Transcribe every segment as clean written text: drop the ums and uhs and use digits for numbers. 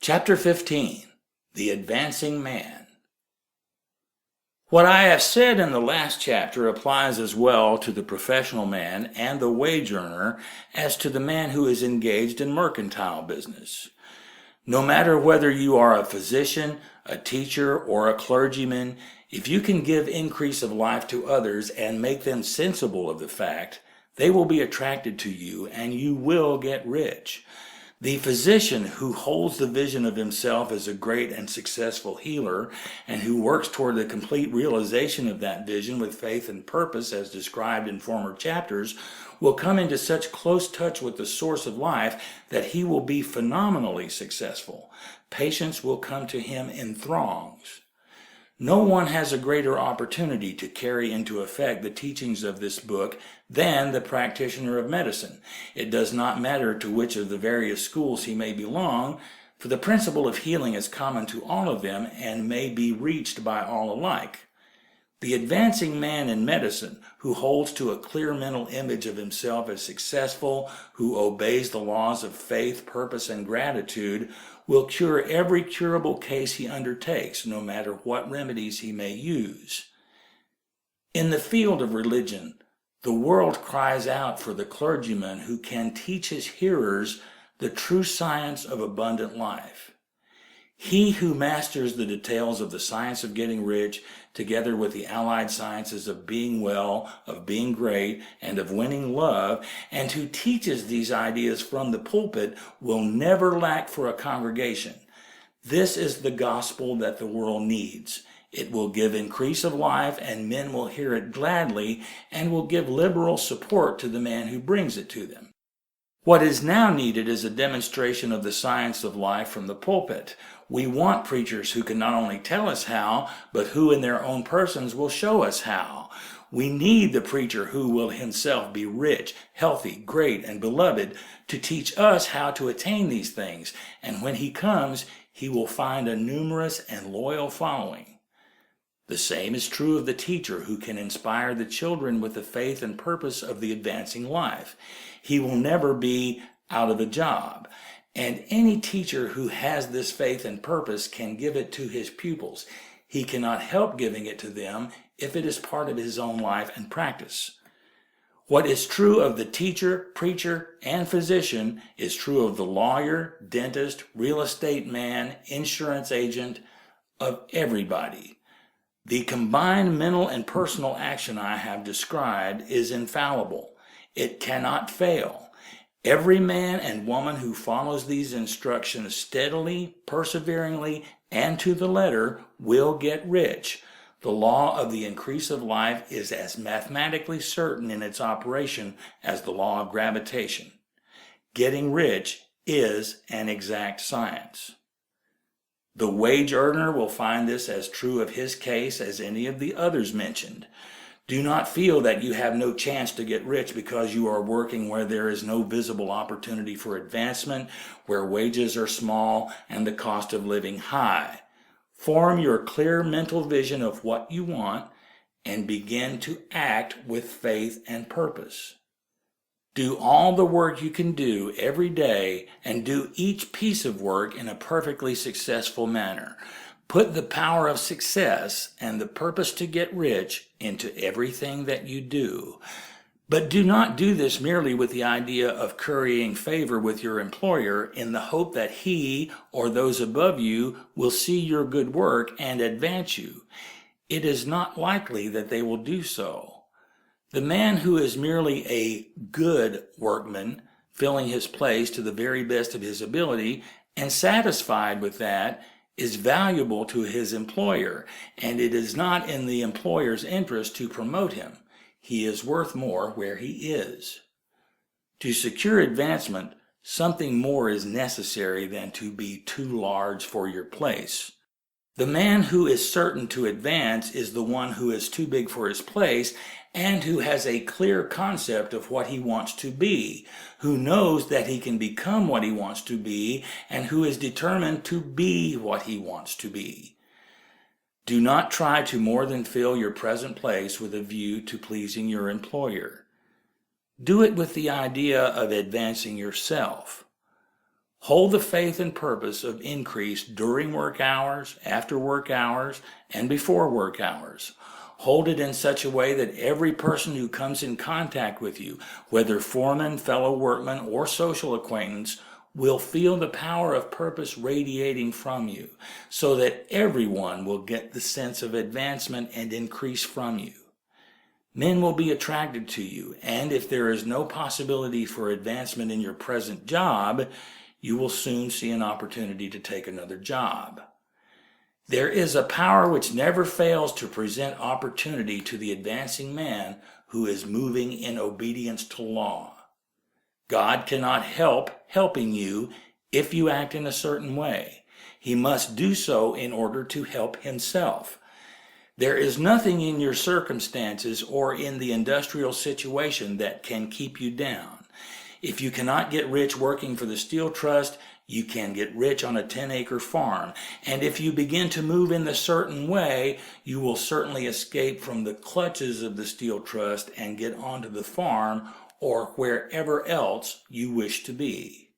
Chapter 15, The Advancing Man. What I have said in the last chapter applies as well to the professional man and the wage earner as to the man who is engaged in mercantile business. No matter whether you are a physician, a teacher, or a clergyman, if you can give increase of life to others and make them sensible of the fact, they will be attracted to you and you will get rich. The physician who holds the vision of himself as a great and successful healer and who works toward the complete realization of that vision with faith and purpose as described in former chapters will come into such close touch with the source of life that he will be phenomenally successful. Patients will come to him in throngs. No one has a greater opportunity to carry into effect the teachings of this book than the practitioner of medicine. It does not matter to which of the various schools he may belong, for the principle of healing is common to all of them and may be reached by all alike. The advancing man in medicine, who holds to a clear mental image of himself as successful, who obeys the laws of faith, purpose, and gratitude, will cure every curable case he undertakes, no matter what remedies he may use. In the field of religion, the world cries out for the clergyman who can teach his hearers the true science of abundant life. He who masters the details of the science of getting rich, together with the allied sciences of being well, of being great, and of winning love, and who teaches these ideas from the pulpit, will never lack for a congregation. This is the gospel that the world needs. It will give increase of life, and men will hear it gladly, and will give liberal support to the man who brings it to them. What is now needed is a demonstration of the science of life from the pulpit. We want preachers who can not only tell us how, but who in their own persons will show us how. We need the preacher who will himself be rich, healthy, great, and beloved to teach us how to attain these things, and when he comes, he will find a numerous and loyal following. The same is true of the teacher who can inspire the children with the faith and purpose of the advancing life. He will never be out of a job. And any teacher who has this faith and purpose can give it to his pupils. He cannot help giving it to them if it is part of his own life and practice. What is true of the teacher, preacher, and physician is true of the lawyer, dentist, real estate man, insurance agent, of everybody. The combined mental and personal action I have described is infallible. It cannot fail. Every man and woman who follows these instructions steadily, perseveringly, and to the letter will get rich. The law of the increase of life is as mathematically certain in its operation as the law of gravitation. Getting rich is an exact science. The wage earner will find this as true of his case as any of the others mentioned. Do not feel that you have no chance to get rich because you are working where there is no visible opportunity for advancement, where wages are small and the cost of living high. Form your clear mental vision of what you want and begin to act with faith and purpose. Do all the work you can do every day and do each piece of work in a perfectly successful manner. Put the power of success and the purpose to get rich into everything that you do. But do not do this merely with the idea of currying favor with your employer in the hope that he or those above you will see your good work and advance you. It is not likely that they will do so. The man who is merely a good workman, filling his place to the very best of his ability and satisfied with that, is valuable to his employer, and it is not in the employer's interest to promote him. He is worth more where he is. To secure advancement, something more is necessary than to be too large for your place. The man who is certain to advance is the one who is too big for his place and who has a clear concept of what he wants to be, who knows that he can become what he wants to be, and who is determined to be what he wants to be. Do not try to more than fill your present place with a view to pleasing your employer. Do it with the idea of advancing yourself. Hold the faith and purpose of increase during work hours, after work hours, and before work hours. Hold it in such a way that every person who comes in contact with you, whether foreman, fellow workman, or social acquaintance, will feel the power of purpose radiating from you, so that everyone will get the sense of advancement and increase from you. Men will be attracted to you, and if there is no possibility for advancement in your present job, you will soon see an opportunity to take another job. There is a power which never fails to present opportunity to the advancing man who is moving in obedience to law. God cannot help helping you if you act in a certain way. He must do so in order to help himself. There is nothing in your circumstances or in the industrial situation that can keep you down. If you cannot get rich working for the Steel Trust, you can get rich on a 10-acre farm. And if you begin to move in a certain way, you will certainly escape from the clutches of the Steel Trust and get onto the farm or wherever else you wish to be.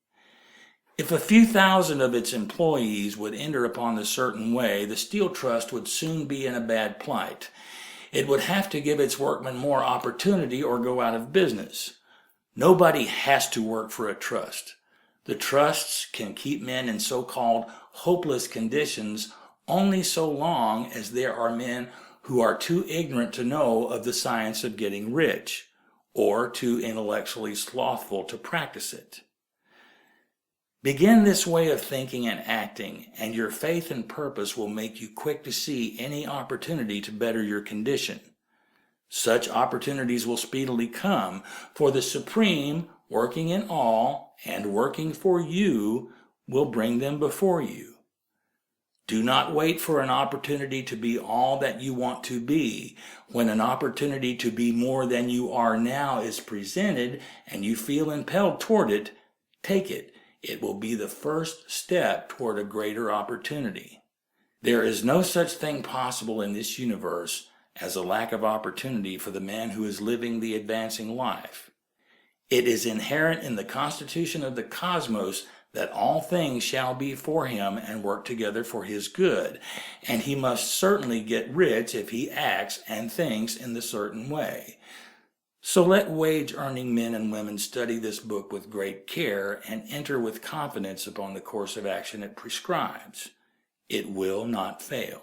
If a few thousand of its employees would enter upon a certain way, the Steel Trust would soon be in a bad plight. It would have to give its workmen more opportunity or go out of business. Nobody has to work for a trust. The trusts can keep men in so-called hopeless conditions only so long as there are men who are too ignorant to know of the science of getting rich, or too intellectually slothful to practice it. Begin this way of thinking and acting, and your faith and purpose will make you quick to see any opportunity to better your condition. Such opportunities will speedily come, for the Supreme, working in all and working for you, will bring them before you. Do not wait for an opportunity to be all that you want to be. When an opportunity to be more than you are now is presented and you feel impelled toward it, take it. It will be the first step toward a greater opportunity. There is no such thing possible in this universe as a lack of opportunity for the man who is living the advancing life. It is inherent in the constitution of the cosmos that all things shall be for him and work together for his good, and he must certainly get rich if he acts and thinks in the certain way. So let wage-earning men and women study this book with great care and enter with confidence upon the course of action it prescribes. It will not fail.